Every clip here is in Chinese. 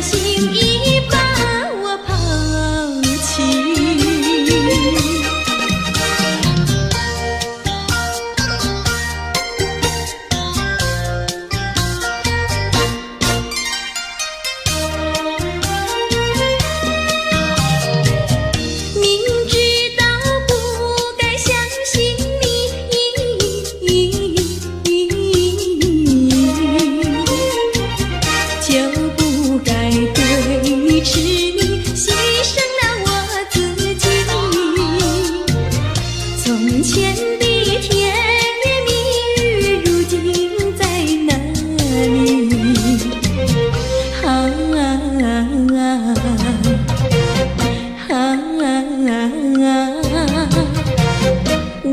心已把我抛弃。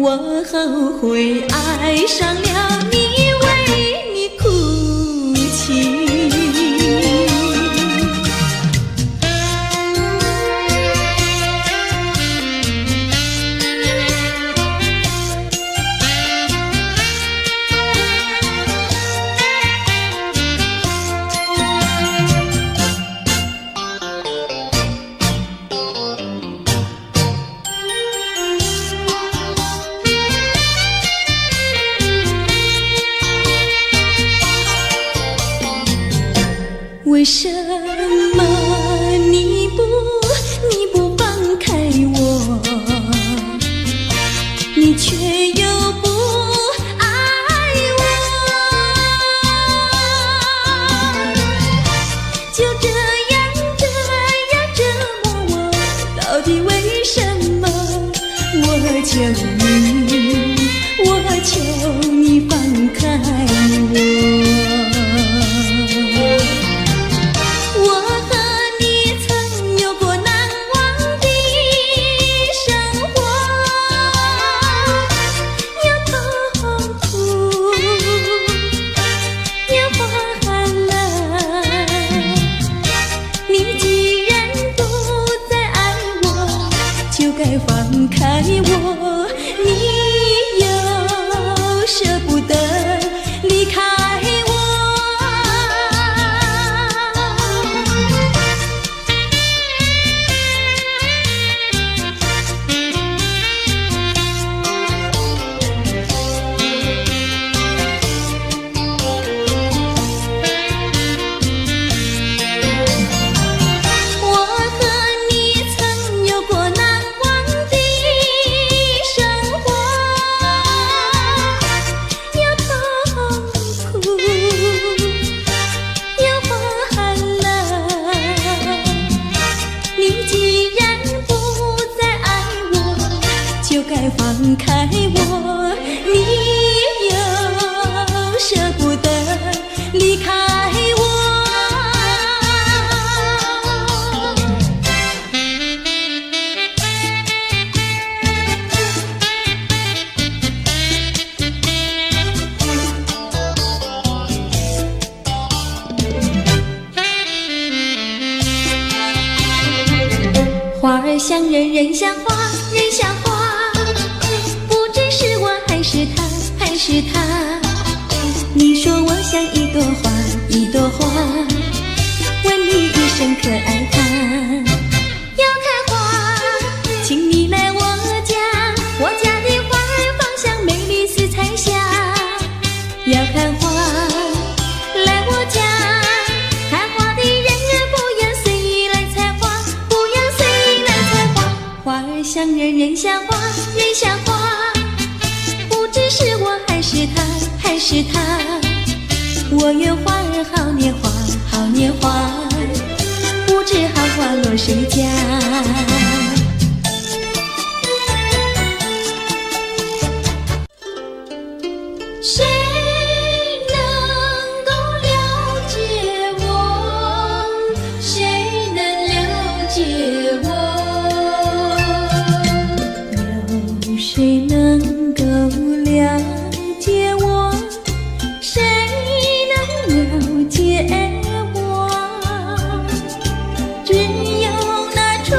我后悔爱上了你，为你哭泣。为什么你不放开我，你却又不爱我？就这样折磨我，到底为什么？我求你放开我。放开我，你又舍不得离开我。放开我，你又舍不得离开我。花儿像人，人像花，人像花。还是他，你说我像一朵花，一朵花，问你一声可爱它。要开花，请你来我家，我家的花儿芳香美丽似彩霞。要看花，来我家，看花的人不要随意来采花，不要随意来采花。花儿像人，人像花，人像花。是我还是他，我愿花儿好年华，好年华，不知好花落谁家。谁能够了解我？谁能了解我？有谁能够了解我？谁能了解我？只有那纯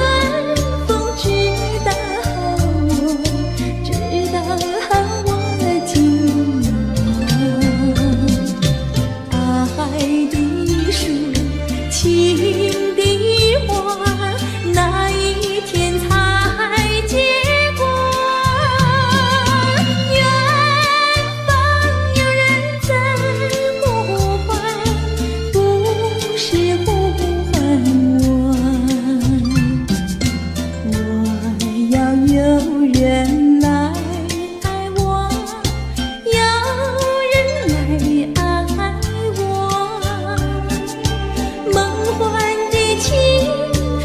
青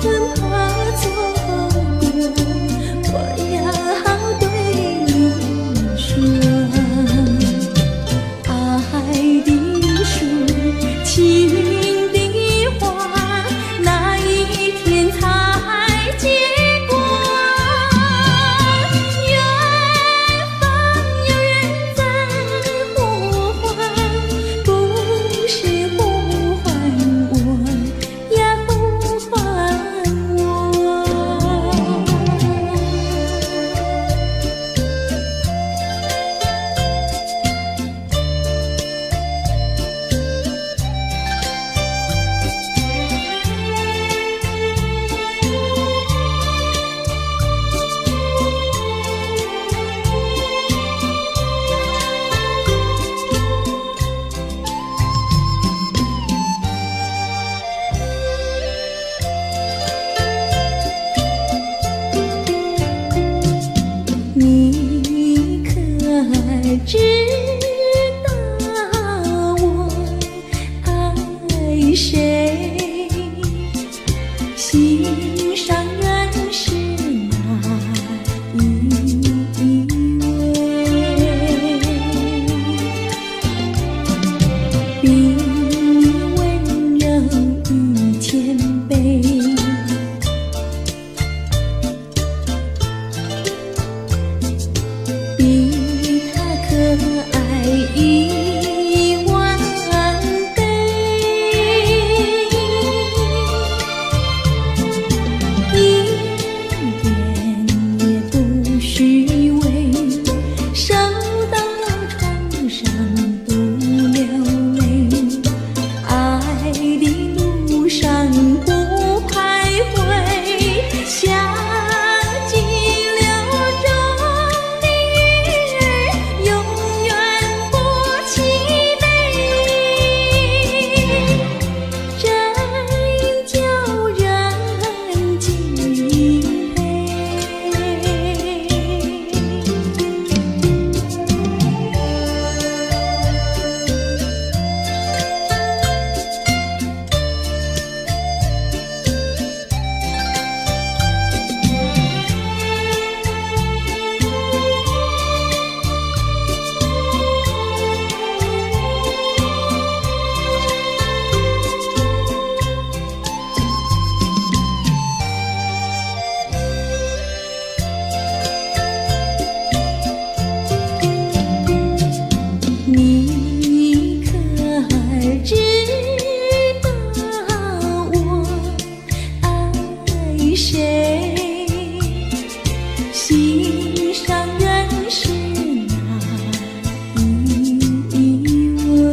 春怕错过，我要对你说，爱的树，情的花，哪一天才结果？远方有人在呼唤，不是呼唤我，呀呼唤我。你可知道我爱谁？心上人是哪一位？比你温柔与谦卑，比他可爱10000倍，一点也不虚伪，手到床上不流泪，爱的路上不徘徊，像激流中的鱼儿，永远不气馁，真叫人敬佩。你可知道我爱谁？心上人是哪一位？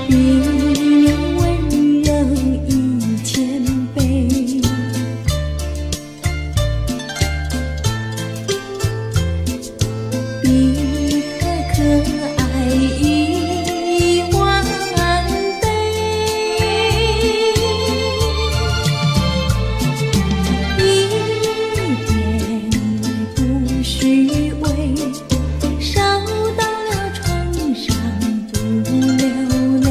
比你温柔与谦卑，比他可爱10000倍，一点也不虚伪，烧到了床上不流泪。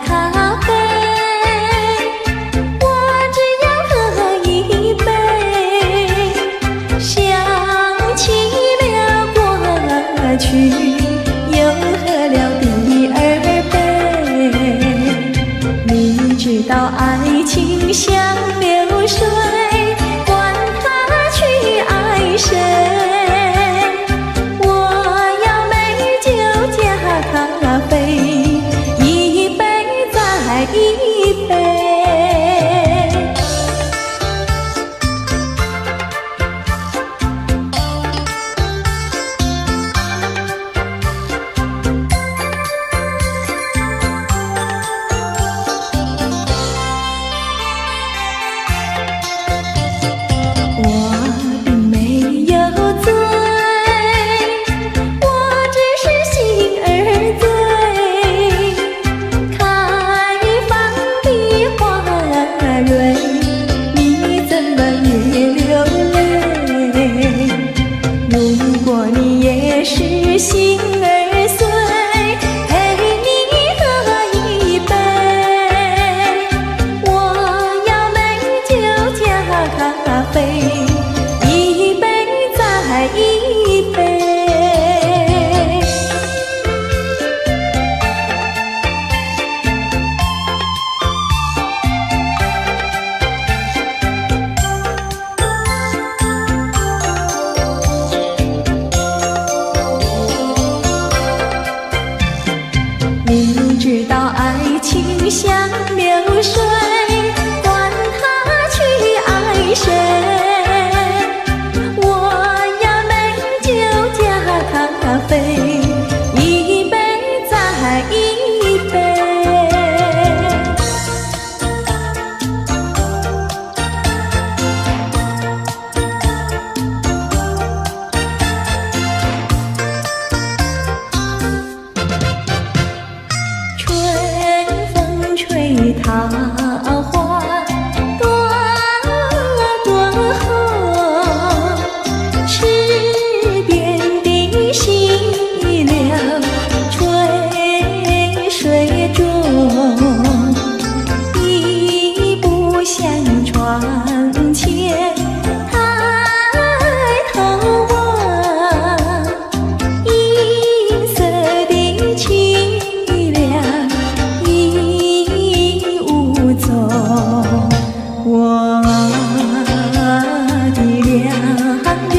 咖啡，我只要喝一杯，想起了过去，又喝了第二杯。你知道爱情像流水，管它去爱谁，我要美酒加咖啡，一杯再一杯。我并没有醉，我只是心儿醉。开放的花蕊，你怎么也流泪？如果你也是心儿碎，陪你喝一杯，我要美酒加咖啡，一杯再一杯。你知道爱情像流水，管它去爱谁，我要美酒加咖啡，一杯再一杯。春风吹桃花朵朵红，池边的溪流垂水中，一步向窗前抬头望，银色的凄凉已无踪。我的良人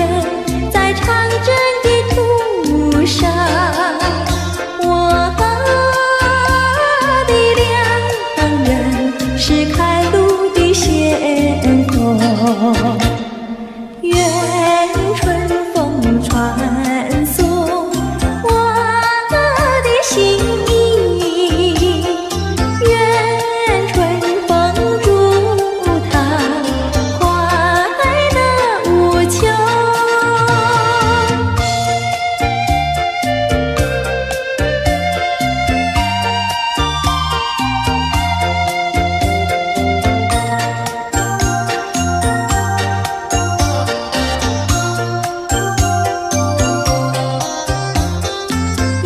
在长征的途上，我的良人是开路的先锋。愿春风传送我的心意，愿春风祝他快乐无穷。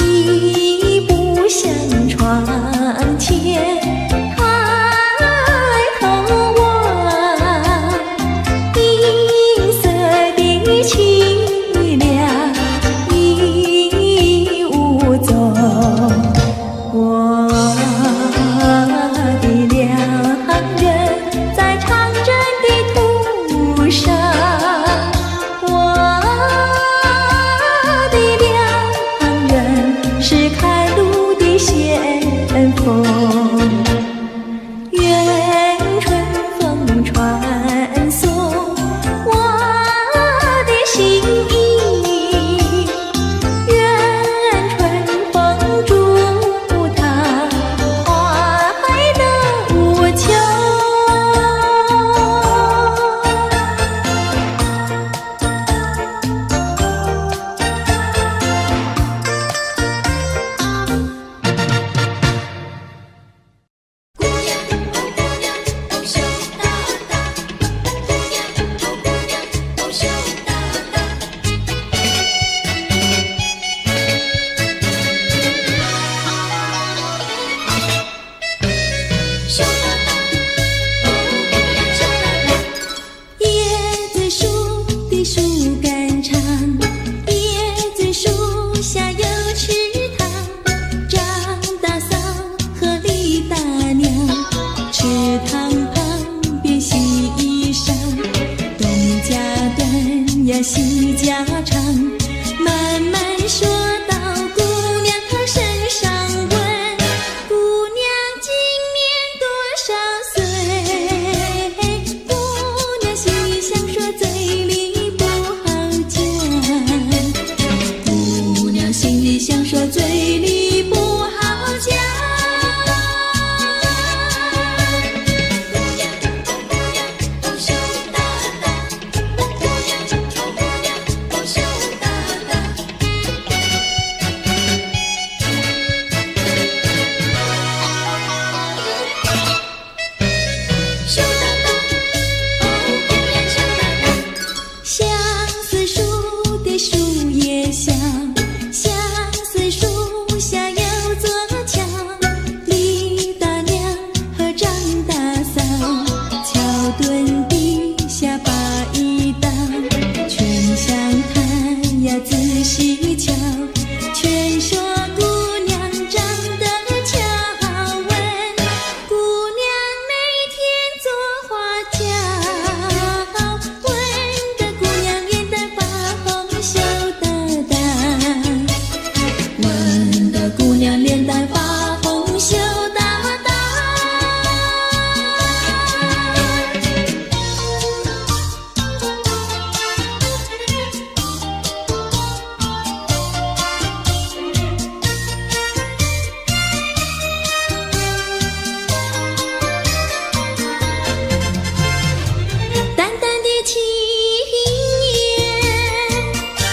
一步向窗前抬头望，银色的凄凉已无踪。我的良人在长征的途上，我的良人是开路的先锋。椰子树的树干长，椰子树下有池塘，张大嫂和李大娘，池塘旁边洗衣裳，东家短呀西家长，慢慢说到姑娘她身上问，姑娘今年多少岁？姑娘心里想说，嘴里不好讲。姑娘心里想说，嘴里不好讲。姑娘，哦姑娘，哦羞答答。姑娘，哦姑娘，哦羞答答。羞答答，哦姑娘羞答答。相思树的树叶香，相思树下有座桥，李大娘和张大嫂，桥墩底下把一道，全相看呀仔细瞧，全说姑娘长得巧，问姑娘每天做花轿，问得姑娘脸蛋发红羞答答，问得姑娘脸蛋发红羞答答。淡淡的青烟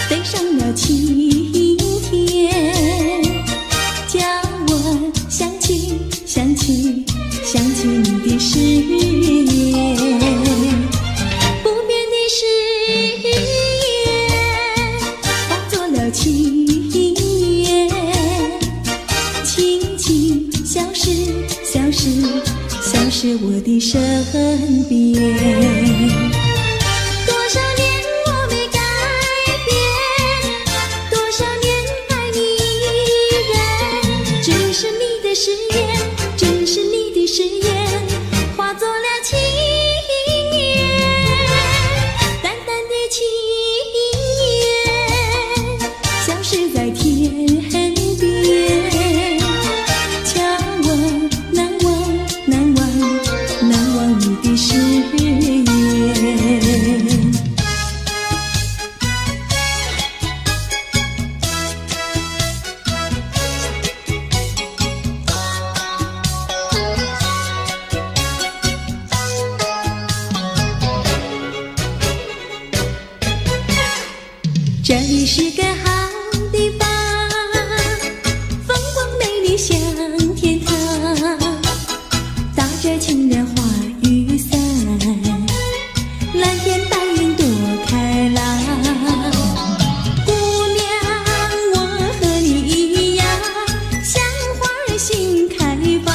飞上了青天，叫我想起想起想起你的誓言，不变的誓言化作了情缘，轻轻消失消失消失我的身边。多少年我没改变，多少年爱你依然，只是你的誓言，只是你的誓言，化作了情缘，淡淡的情缘，消失在天边，叫我难忘难忘难忘你的誓言。这里是个好地方，风光美丽像天堂，打着清凉花雨伞，蓝天白云多开朗。姑娘，我和你一样，像花儿心开放，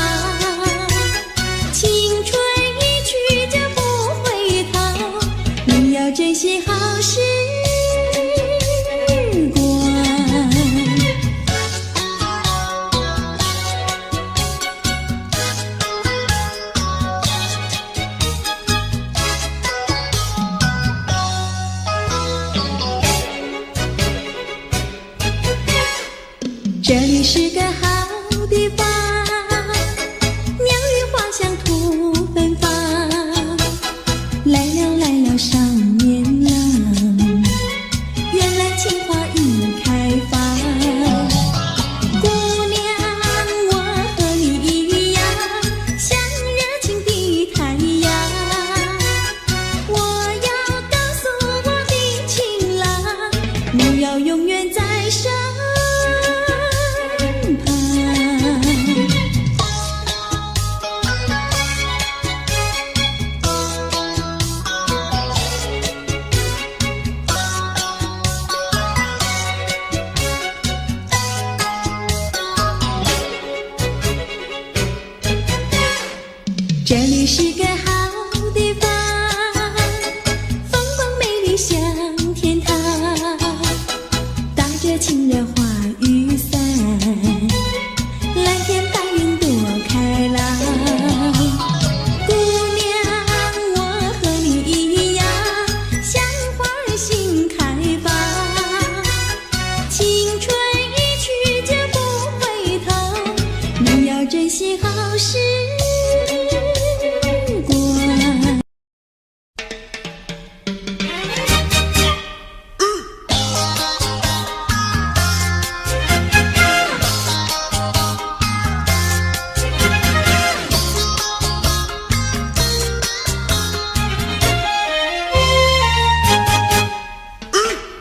青春一去就不回头，你要珍惜好时光。这里是个好地方，风光美丽像天堂，打着情人花雨伞，蓝天白云多开朗。姑娘，我和你一样，像花儿心开放，青春一去就不回头，你要珍惜好时光。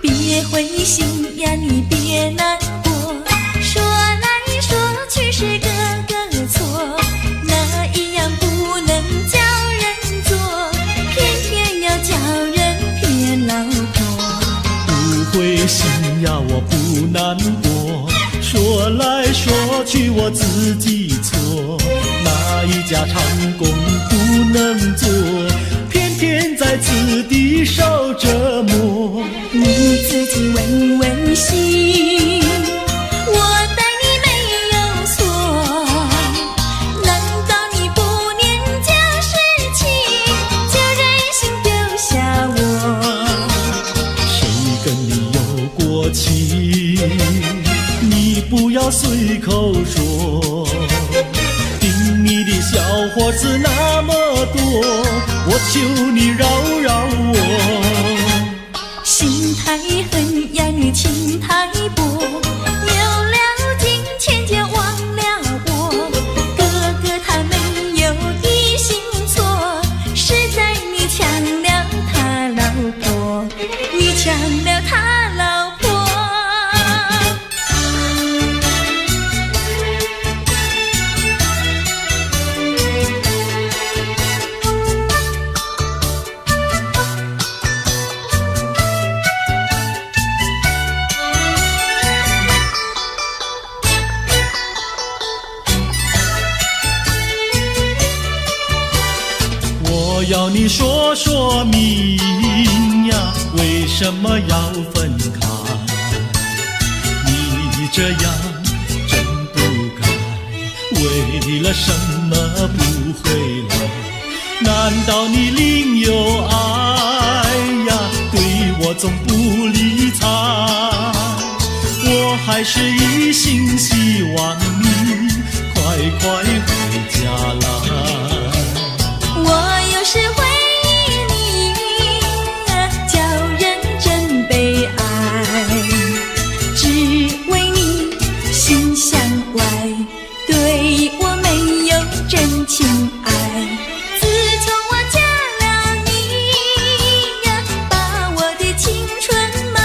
别灰心呀，你别难过，说来说去是个个错，那一样不能叫人做，偏偏要叫人骗老婆。不灰心呀，我不难过，说来说去我自己错，哪一家长工不能做，偏偏在此地受折磨。你自己问问心，我待你没有错，难道你不念旧事情，就任性丢下我？谁跟你有过情，你不要随口说，听你的小伙子那么多，我求你饶饶我。心太狠呀，你情太薄，有了金钱就忘了我。哥哥他没有一心错，是在你抢了他老婆，你抢了他老婆。我要你说说明呀，为什么要分开？你这样真不该，为了什么不回来？难道你另有爱呀？对我总不理睬，我还是一心希望你快快回家来。我有时回忆你，叫人真悲哀，只为你心向外，对我没有真情爱。自从我嫁了你呀，把我的青春卖，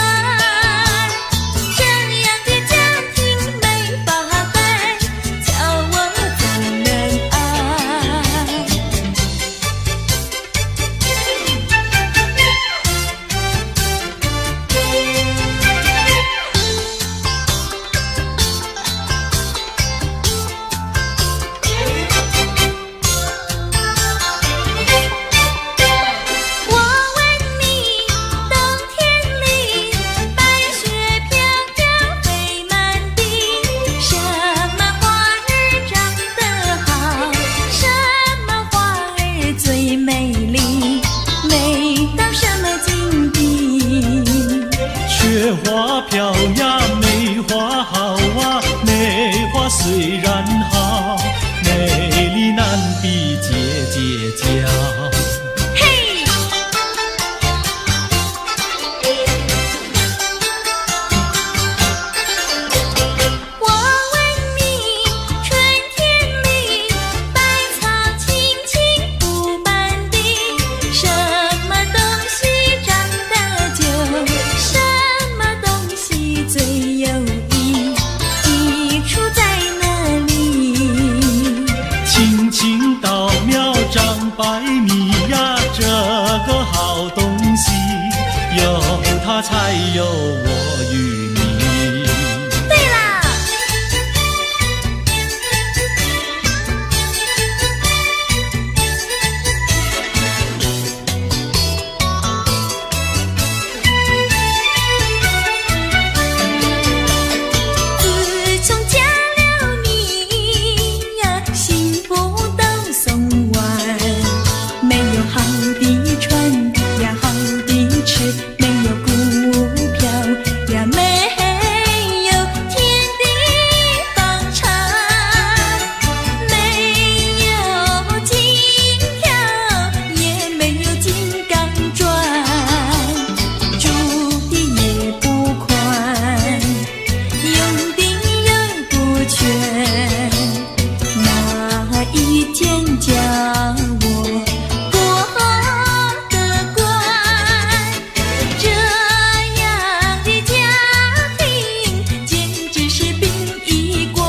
这样的家庭没法改，叫我怎能爱？我问你，冬天里白雪飘飘飞满地，什么花儿长得好，什么花儿最美丽，美到什么境地？雪花飘呀，梅花好啊，梅花虽然好，美丽难比姐姐娇。嘿，我问你，春天里百草青青布满地，什么东西长得久，什么东西最有益，益处在哪里？青青稻苗长百米呀，这个好东西，有它才有我与你。对啦，叫我过得关。这样的家庭简直是殡仪馆，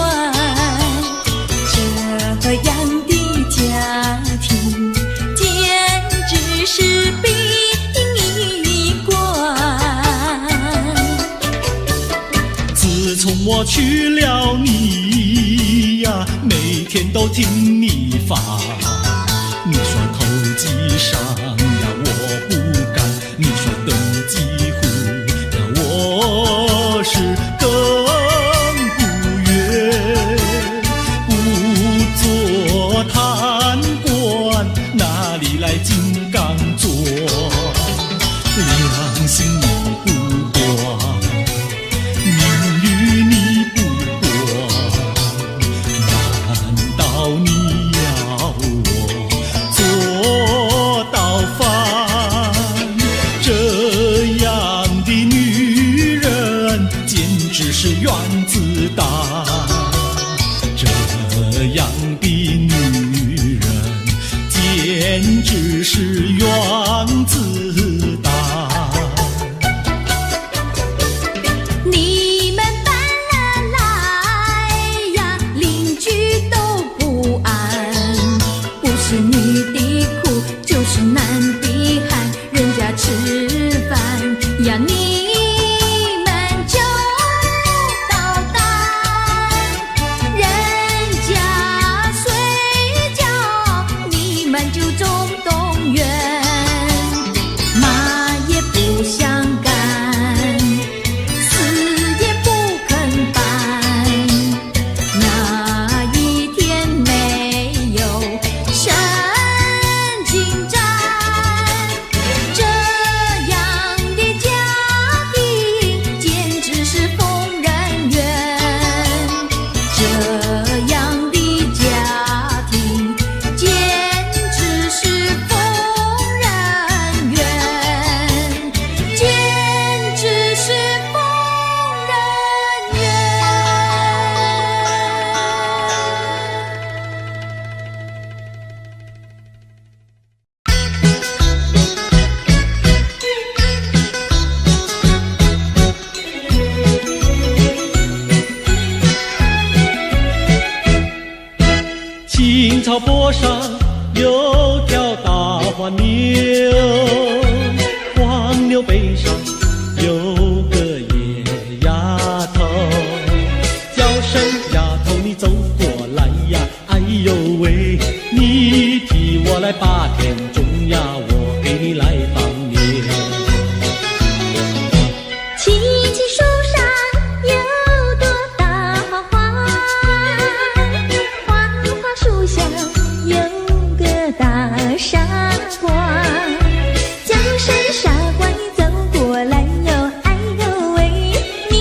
这样的家庭简直是殡仪馆。自从我娶了你呀，每天都听你发。你说投机商呀，我不干；你说登记户呀，我是更不愿。不做贪官，哪里来金刚座？良心你不管，名誉你不管，难道你要我做到饭？这样的女人简直是原子弹，这样的女人简直是原子弹。你们搬了来呀，邻居都不安，不是女的苦，就是男的寒，人家吃饭呀，你们就捣蛋，人家睡觉，你们就总动员，骂也不想干，死也不肯搬。那一天没有神经战，这样的家庭简直是疯人院，这样的家庭简直是疯人院，简直是疯人院。青草坡上有条大黄牛，黄牛背上有个野丫头，叫声丫头你走过来呀，哎呦喂，你替我来把田种呀，我给你来放牛。青青树上有朵大花花，花花树下有个大傻瓜，叫声傻瓜你走过来哟，哎呦喂，你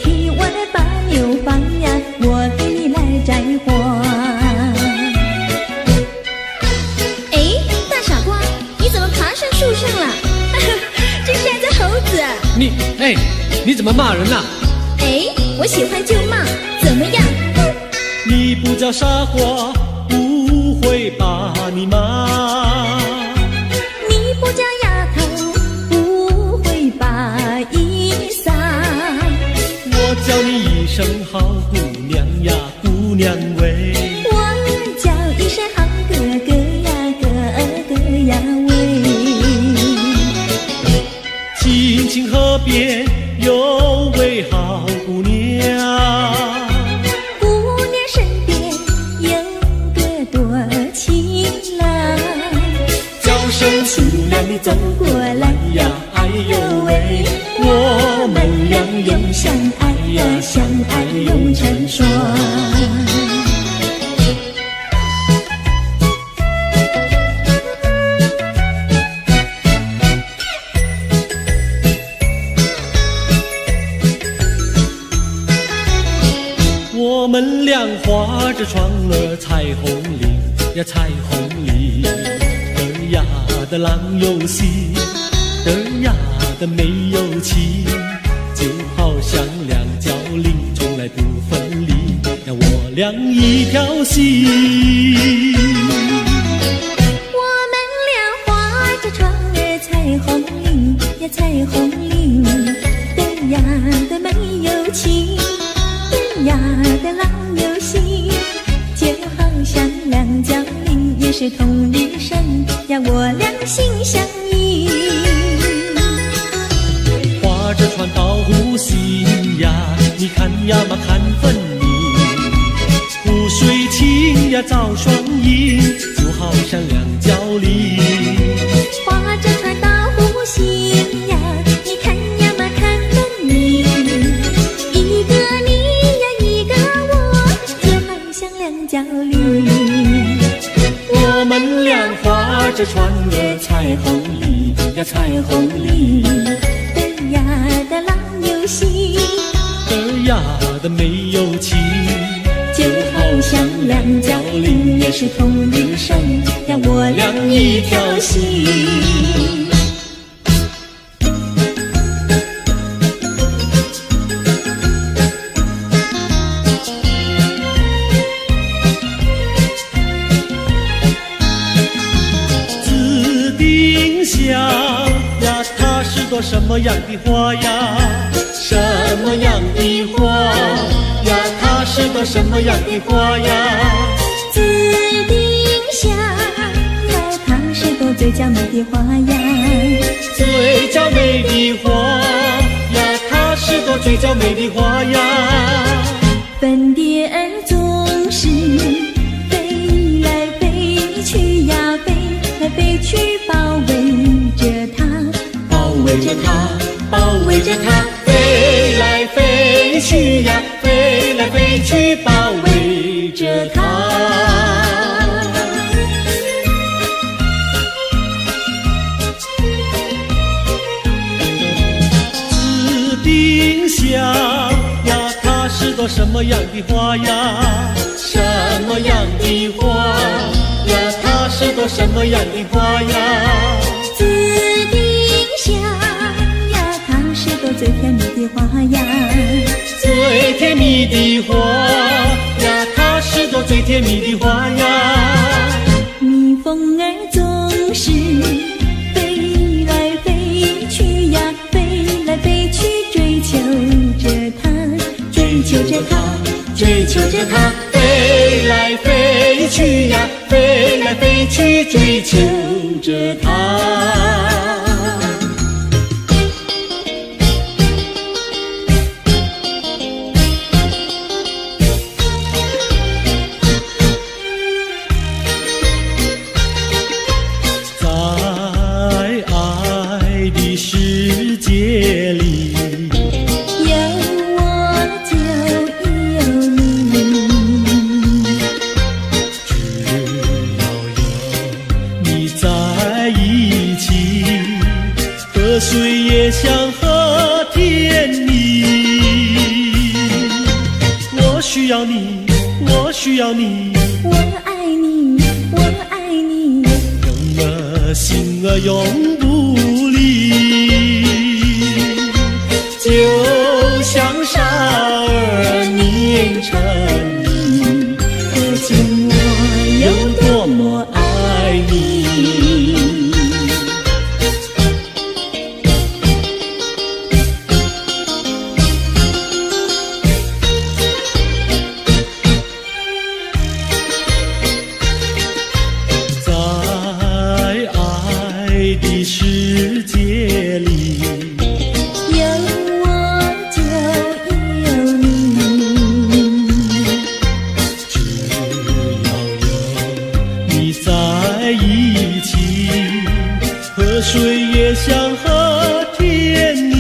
替我来把牛放呀，我给你来摘花。哎，大傻瓜，你怎么爬上树上了？这是只猴子。你怎么骂人呐？哎，我喜欢就骂，怎么样？你不叫傻瓜，不会把你骂。你不叫丫头，不会把衣撒。我叫你一声好姑娘呀，姑娘喂。我叫一声好哥哥呀，哥哥呀喂。青青河边有位好姑娘，姑娘身边有个多情郎，叫声姑娘你走过来呀，哎呦喂，我们俩永相爱呀，相爱永成双。我们俩画着窗儿彩虹里呀，彩虹里嘚呀的郎有心，嘚呀的没有情，就好像两角铃从来不分离呀，我俩一条心。是同日生，呀，我俩心相依。划着船到湖心呀，你看呀嘛看分明，湖水清呀照双影，就好像两角梨。划着船到湖心呀，你看呀嘛看分明，一个你呀一个我，就好像两角梨。我们俩划着船儿彩虹里呀彩虹里，的呀的郎有心，的呀的没有情，就好像两角梨也是同日生，呀，我俩一条心。什么样的花呀？什么样的花呀？它是朵什么样的花呀？紫丁香呀，它是朵最娇美的花呀。最娇美的花呀，它是朵最娇美的花呀。粉蝶儿总是飞来飞去呀，飞来飞去包围着它。包围着它，包围着它，飞来飞去呀，飞来飞去，包围着它。紫丁香呀，它是朵什么样的花呀？什么样的花呀？它是朵什么样的花呀？最甜蜜的花呀，最甜蜜的花呀，它是朵最甜蜜的花呀。蜜蜂儿总是飞来飞去呀，飞来飞去追求着它，追求着它，追求着它，飞来飞去呀，飞来飞去追求着它。像和甜蜜，我需要你，我需要你，我爱你，我爱你，永儿心儿永不离，就像傻儿黏成泥，可见我有多么爱你。世界里有我就有你，只要有你在一起，河水也像和甜蜜。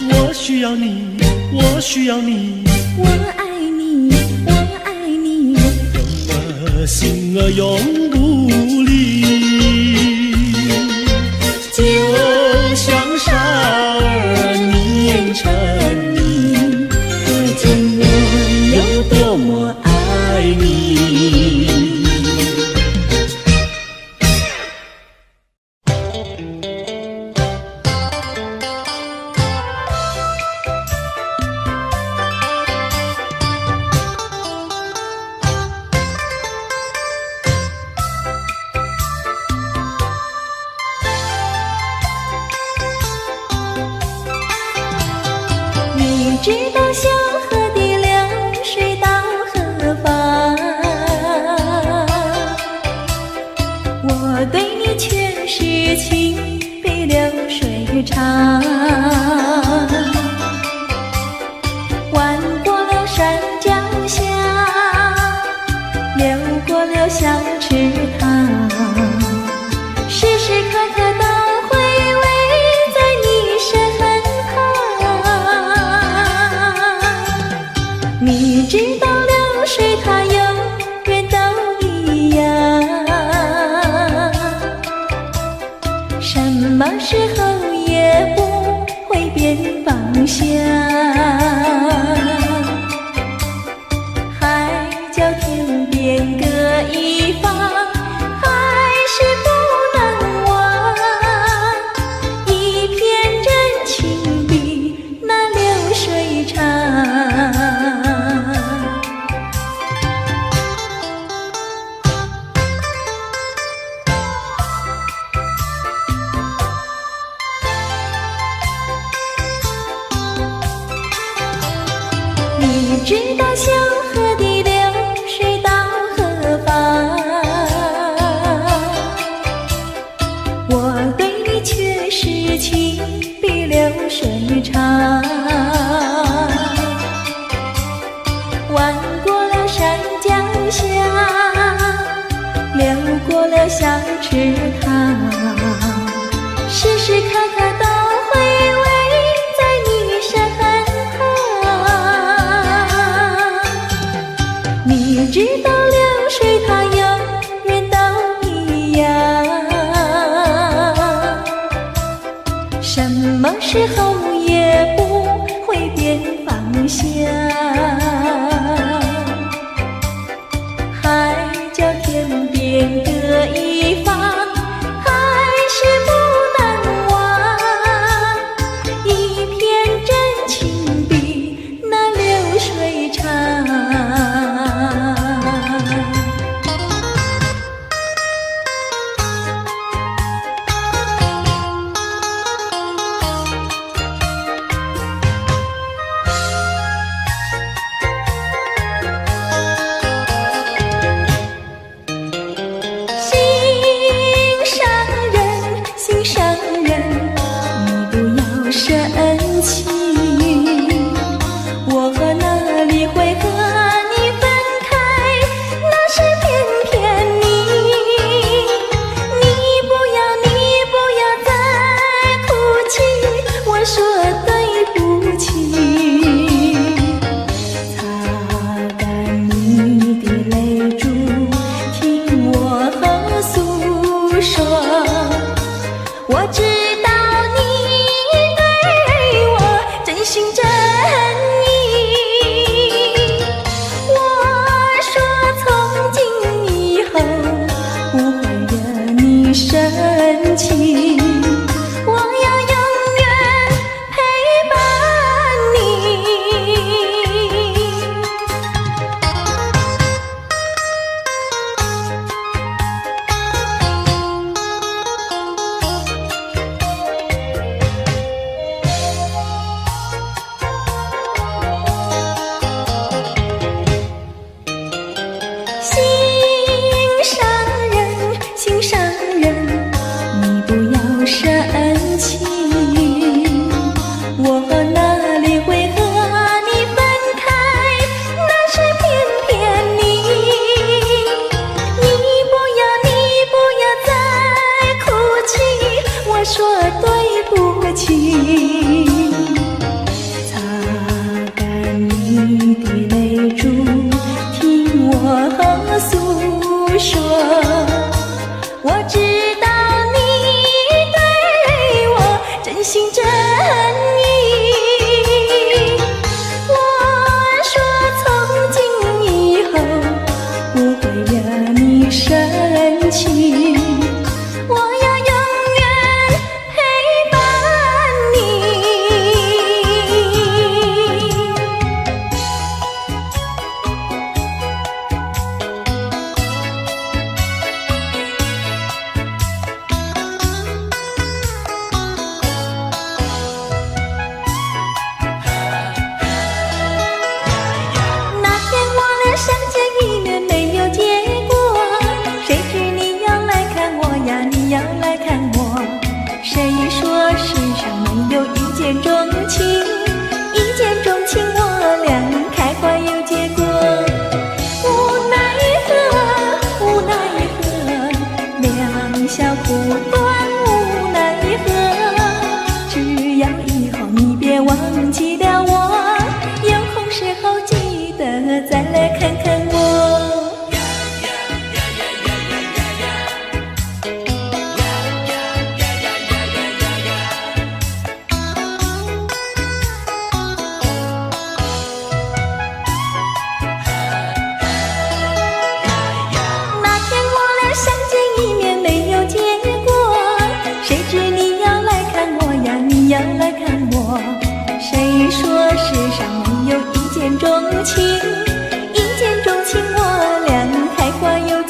我需要你，我需要你，我爱你，我爱你，永儿心儿永不离。就像傻儿黏成泥，可见我有多么爱你。小池塘，时时刻刻都回味在你身旁。你知道流水它永远都一样，什么时候也不会变方向。天各一方，还是不能忘。一片真情比那流水长。你知道小河的流水到何方？我对你却是情比流水长。弯过了山脚下，流过了小池塘，时时刻刻都回味在你身旁。你知道流水它永远都一样，什么时候也不会变方向。海角天边各一方，还是不能忘。一片真情比那流水长。我知道你对我真心真意，我说从今以后不会惹你生气，我要永远陪伴你。心上人，你不要生气，我哪里会和你分开？那是偏偏你不要再哭泣，我说对不起。擦干你的泪珠，听我诉说。我知道你对我真心真意，我说从今以后不会惹你生气，我要永远陪伴你。相见一面没有结果，谁知你要来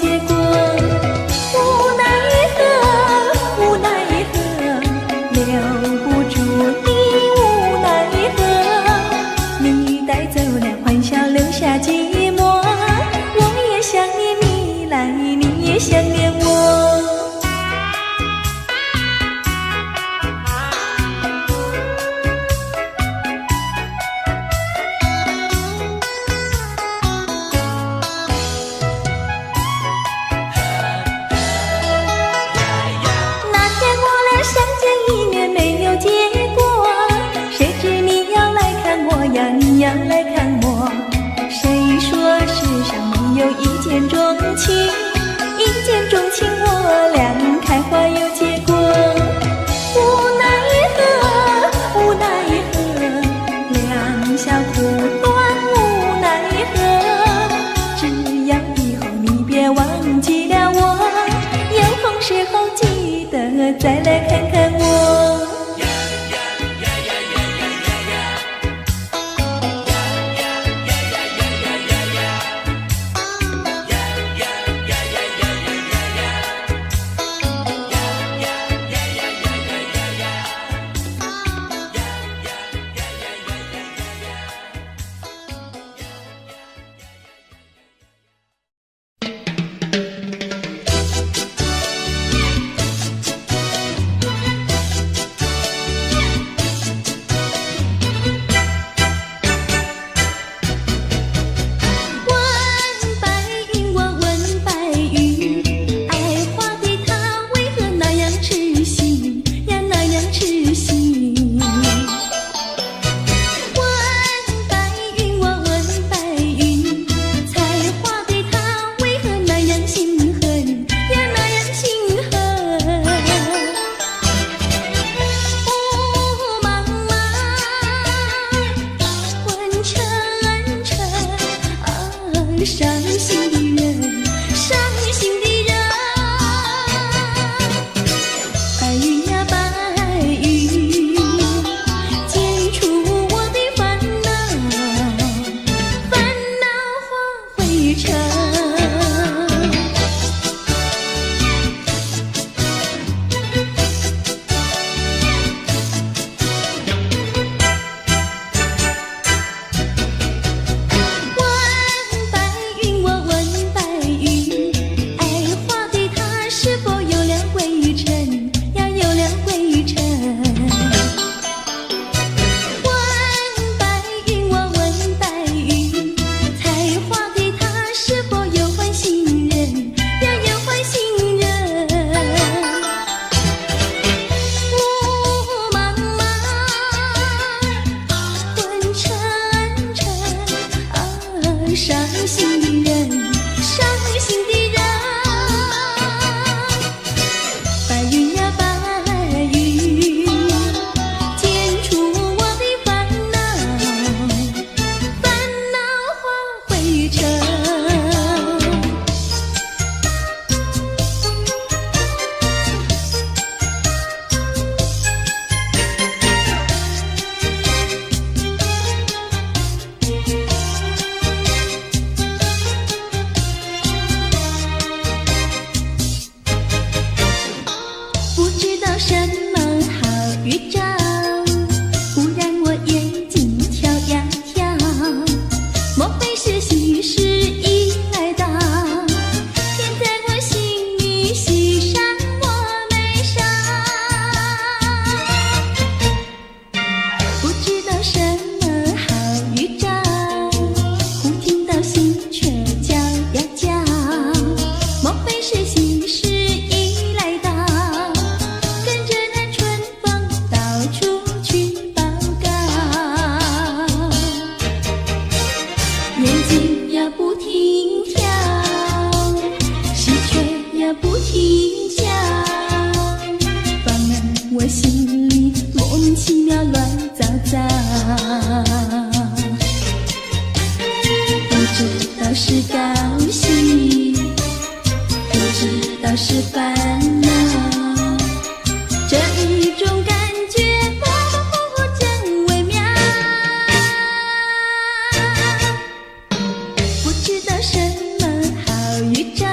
结果。无奈何，无奈何，留不住你，无奈何，你带走了欢笑，留下寂寞。我也想念你来，你也想念我。你要来看我，谁说世上没有一见钟情？一见钟情，我俩开花有结果。无奈何，无奈何，两小苦短，无奈何。只要以后你别忘记了我，有空时候记得再来看看我。伤心的人，伤心的人，白云呀白云，剪除我的烦恼，烦恼化灰尘。伤心的人，伤心的人，白云呀白云，剪除我的烦恼，烦恼化灰尘。什么好预兆？忽然我眼睛跳呀跳，莫非是喜事已来到？天在我心里，喜上我眉梢。不知道什么好预兆，忽听到心却叫呀叫，莫非是喜事已来到？眼睛呀不停跳，喜鹊呀不停叫，放任我心里莫名其妙乱糟糟。不知道是高兴，不知道是烦恼，这一种感觉模模糊糊真微妙。不知道什么好预兆，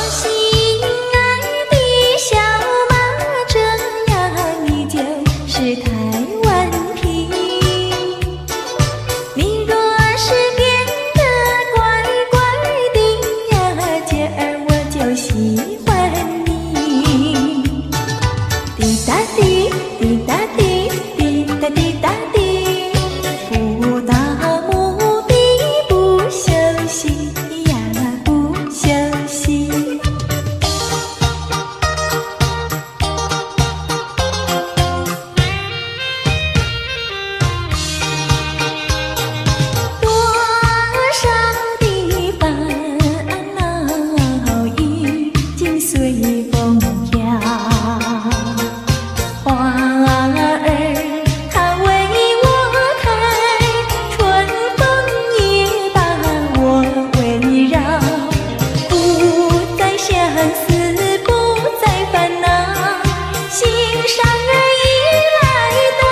心爱的小马，这样你就是台湾皮。你若是变得乖乖的呀，姐儿我就喜欢你。滴答滴，滴答滴，滴答滴答滴，不到目的不休息呀，不休息。多少的烦恼已经随风飘，花儿它为我开，春风也把我围绕，不再相思，不再烦恼，心上人已来到，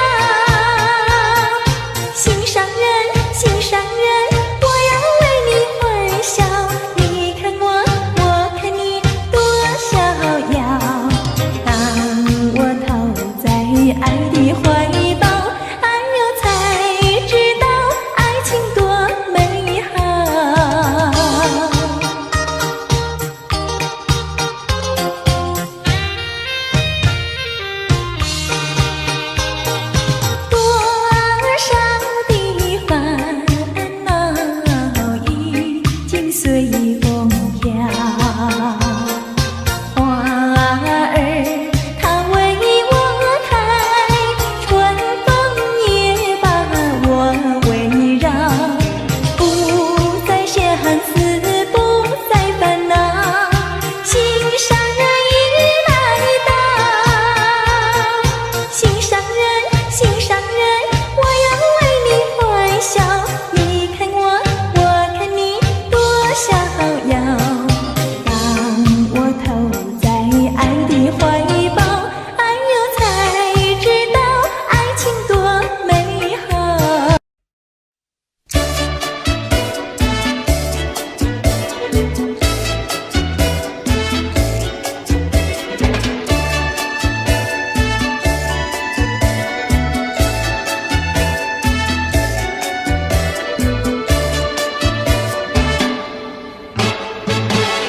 心上人，心上人，我要为你欢笑，你看我，我看你多逍遥。当我投在爱的怀抱，哎呦才知道爱情多美好。多少的烦恼已经随风飘，花儿它为我开，春风也把我围绕，不再相思，不再烦恼，心上人已来到，心上人，心上人，我要为你欢笑，你看我，我看你多逍遥。当我投在爱的怀抱，哎呦才知道爱情多美好。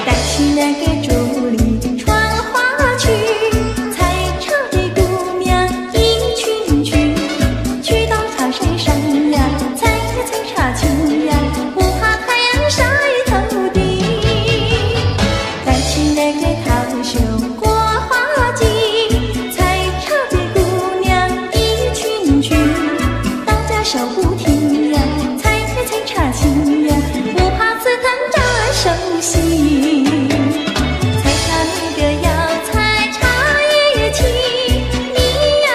带起那个竹篱穿花去，采茶的姑娘一群群，去到茶山上呀，采呀采茶青呀，不怕太阳晒头顶。带起那个桃袖过花季，采茶的姑娘一群群，大家手不停呀，采呀采茶青呀，不怕刺藤扎手心。采茶那个要采茶叶青，你要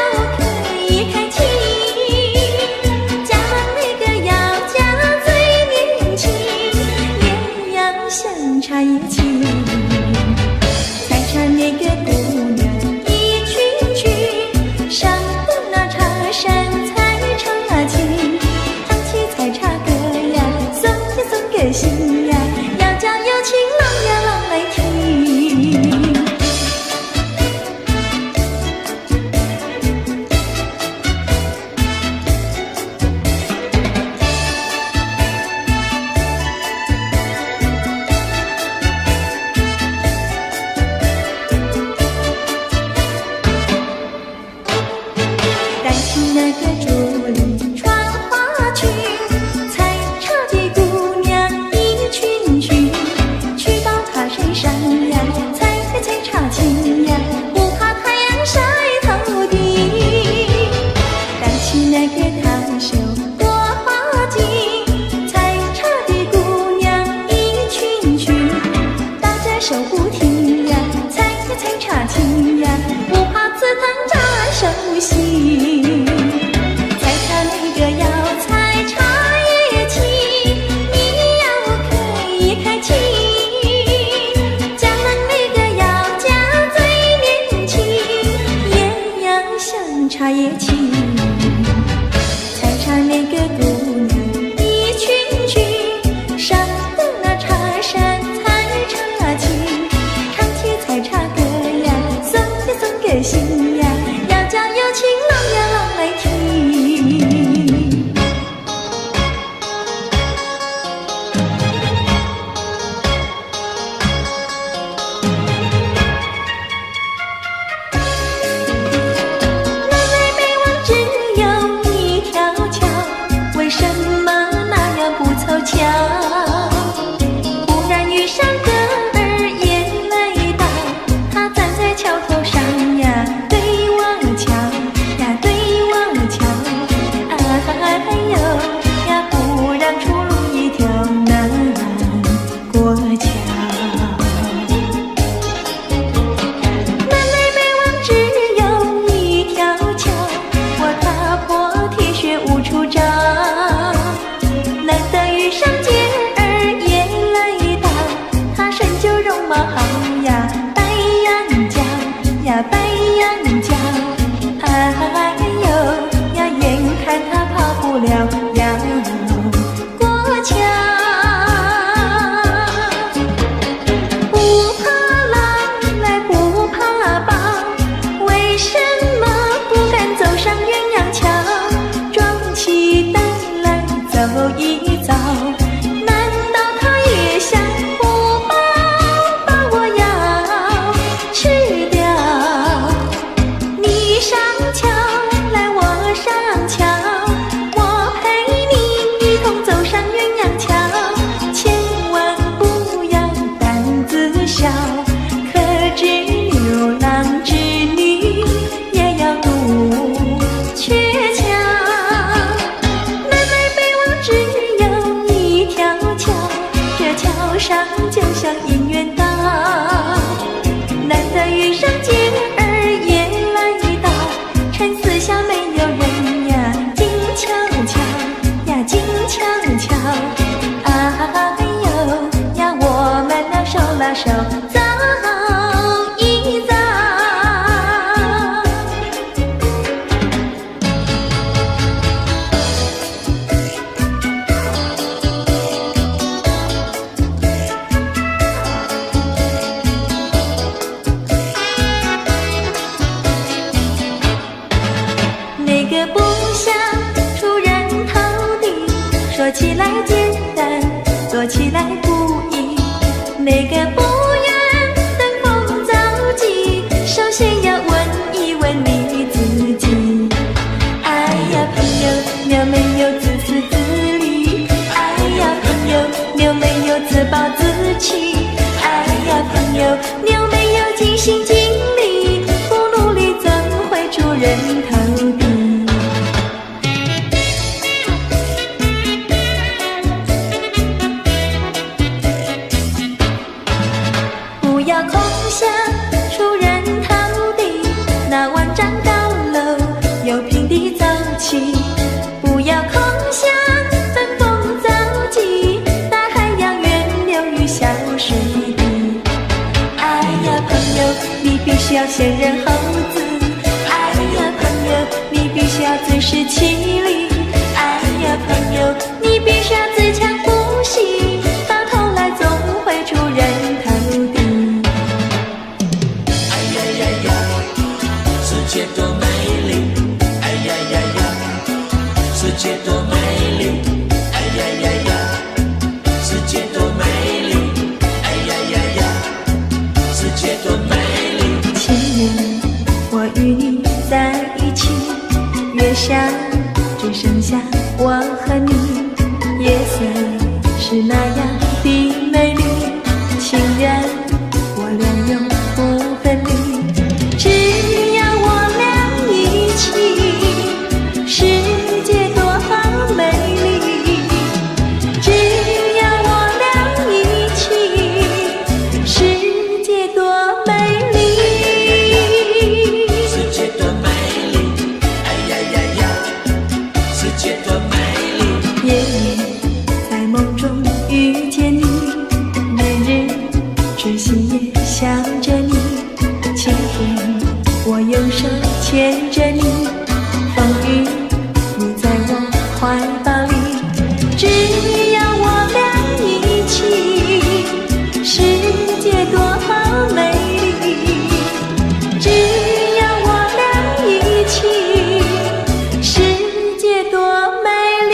开青，嫁那个要嫁最年轻，也要像茶叶青。采茶那个姑娘一群群，上到那茶山采茶青，唱起采茶歌呀，送呀送个心呀，要叫有情郎呀郎来听。带起那个竹篱穿花去，采茶的姑娘一群群，去到茶山上呀，采呀采茶青呀，不怕太阳晒头顶。带起那个桃袖过花季，采茶的姑娘一群群，大家手不停呀，采呀采茶青呀，不怕刺藤扎手心。采茶那个要采茶叶青，你要开青，嫁郎那个要嫁最年轻，也要像茶叶青。采茶那个姑娘一群群，上到那茶山采茶青，么好呀？白羊角呀，白羊角，哎呦呀，眼看它跑不了要过桥。不怕狼来不怕豹，为什么不敢走上鸳鸯桥？壮起胆来走一遭。就像姻缘岛，难得遇上姐儿也来到，沉思下没有人呀，静悄悄呀，静悄悄，哎呦呀，我们俩手拉手走一遭。那个不想出人头地，说起来简单，做起来不易。那个不愿登峰造极，首先要问一问你自己。哎呀，朋友，你有没有自私自利？哎呀，朋友，你有没有自暴自弃？哎呀，朋友，你有没有尽心尽力？不努力怎会出人头地？不要空想出人头地，那万丈高楼由平地走起。不要空想登峰造极，大海洋源流于小水滴。哎呀，朋友，你必须要先人后子。哎呀，朋友，你必须要自食其力。哎呀，朋友，你必须要自强不息，到头来总会出人头地。世界多美丽，哎呀呀呀！世界多美丽，哎呀呀呀！世界多美丽，哎呀呀呀！世界多美丽。情人，我与你在一起，月下只剩下我和你，夜色是那样的美丽，情人我俩永不分离。只要我俩一起，世界多美丽。只要我俩一起，世界多美丽。世界多美丽，哎呀呀呀！世界多美丽。夜夜在梦中遇见你，每日痴心也想着你。晴天我用手牵着你，风雨你在我怀抱里。只要我俩一起，世界多美丽。只要我俩一起，世界多美丽。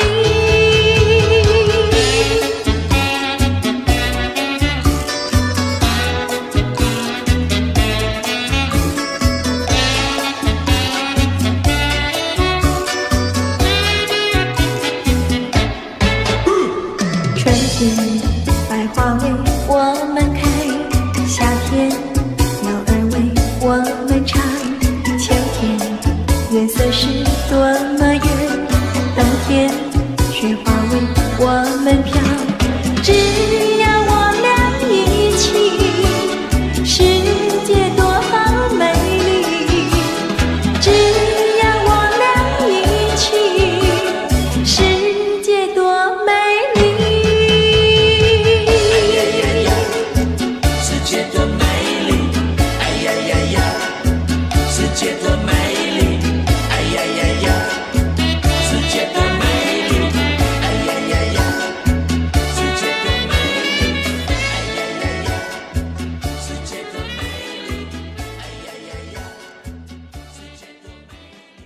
界多美丽，哎呀呀呀，世界多美丽，哎呀呀呀，世界多美丽，哎呀呀呀，世界多美丽，哎呀呀呀，世界多美丽，哎呀呀呀，世界多美丽。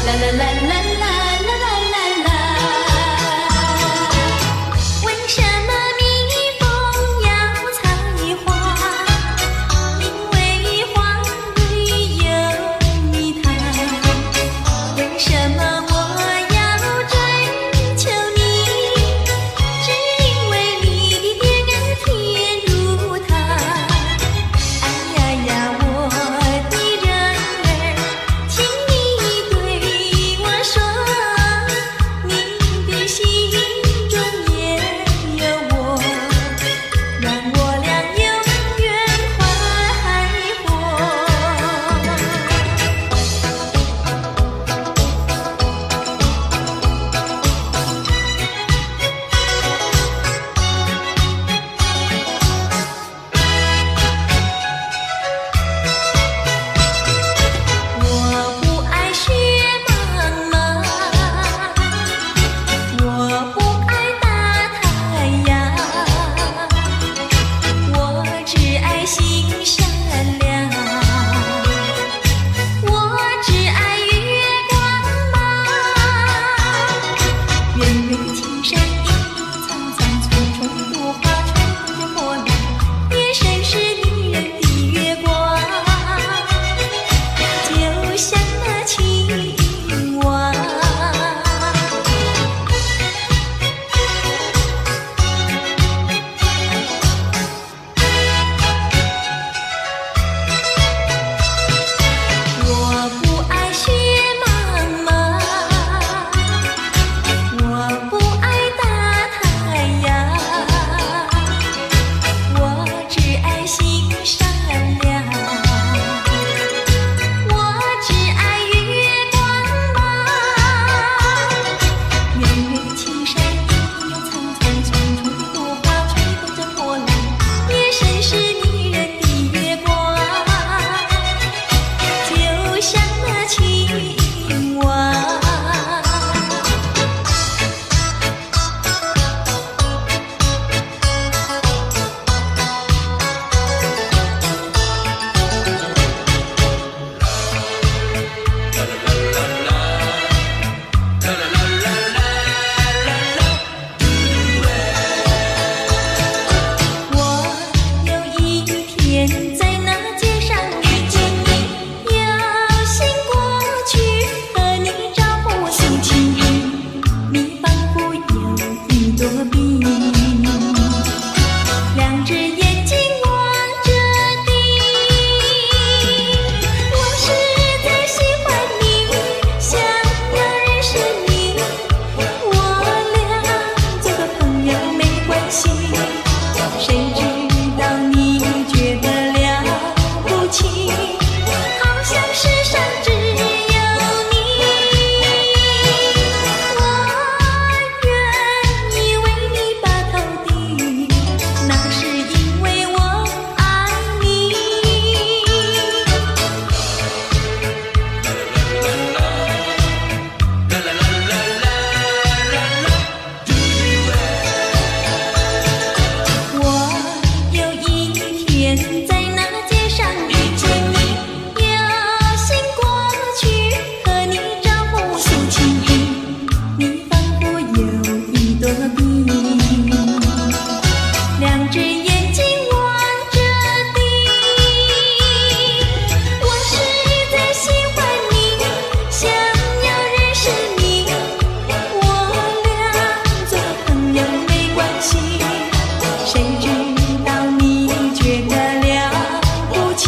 啦啦啦啦啦啦啦啦啦。为什么蜜蜂要采花？因为花里有蜜糖。为什么我要追求你？只因为你的脸儿甜如糖。哎呀呀，我的人儿，请你对我说，你的心中也有我，让我俩永远快活。我不爱雪茫茫，我不爱大太阳，我只爱心善良，我只爱月光芒。远远的青山隐隐苍苍，丛丛多花吹动着波浪，夜深是女人的月光。就像那青蛙，我不爱雪茫茫，我不爱大太阳，我只爱心善良，我只爱月光芒。远远的青山隐隐苍苍，丛丛多花吹动着波浪，夜深是女人的月光，就像那青蛙。我有一天在那街上遇见你，有心过去和你招呼送情意，你仿佛有一朵冰，两只眼睛望着地。我实在喜欢你，想要认识你，我俩做个朋友没关系。谁知道你觉得了不起，好像世上只有你。我愿意为你把头低，那是因为我爱你。我有一天在那街上遇见你，有心过去和你招呼送情意，你仿佛有一朵冰，两只眼睛望着地。我实在喜欢你，想要认识你，我俩做个朋友没关系。谁知道你觉得了不起，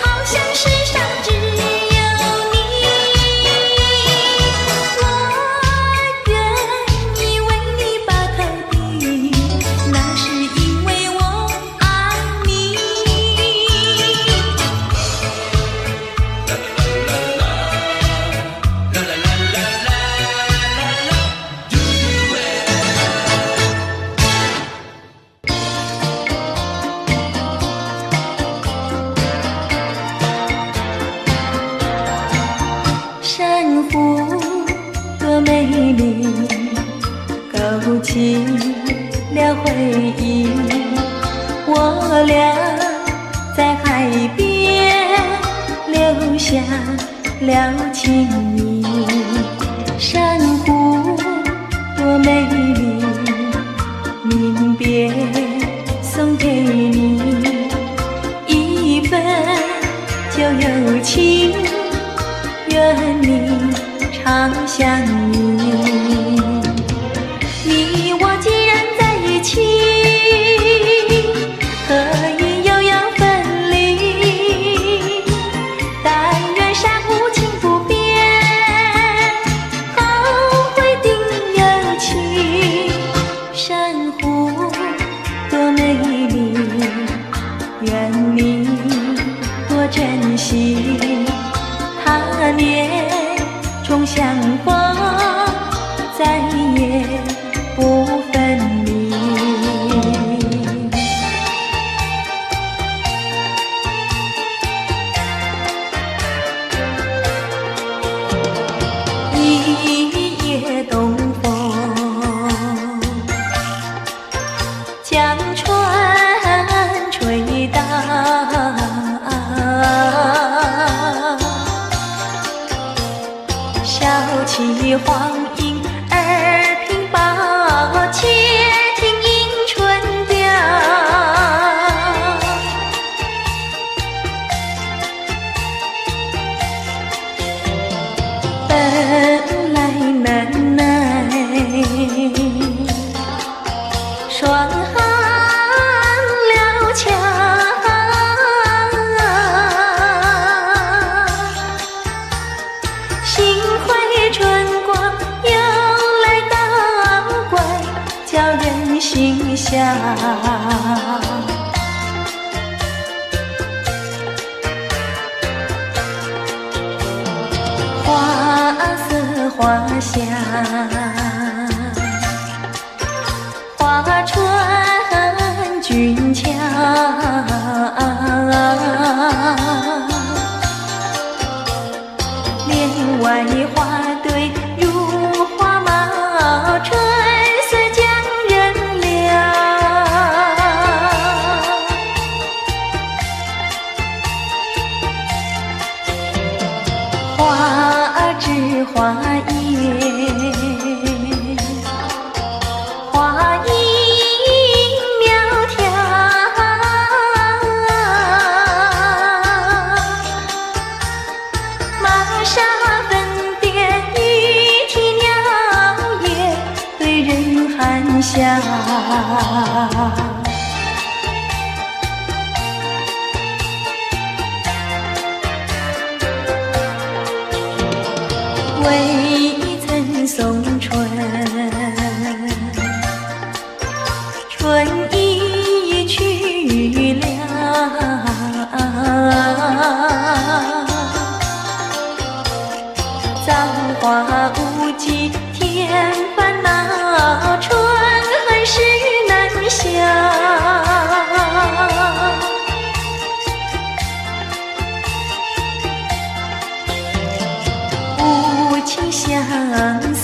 好像世上只有你。我愿意为你把头低，那是因为我爱你。珊瑚多美丽，勾起了回忆。我俩在海边留下了情意。常相遇。你我既然在一起，何以又要分离？但愿山无情不变，后会定有期。珊瑚多美丽，愿你多珍惜。他年重相逢，再也不分离。一夜东风，将船吹荡，小起黄莺儿平抱，且听迎春调。本来难耐，霜寒了墙。幸亏春光又来捣怪，叫人心香。花色花香，花船俊俏。帘外花堆如花帽，春色将人撩。花枝花叶，花影苗条。玛莎粉蝶语啼鸟也对人含笑。未曾送春，春已去了。葬花无忌添烦恼，春恨事难消。无情相思，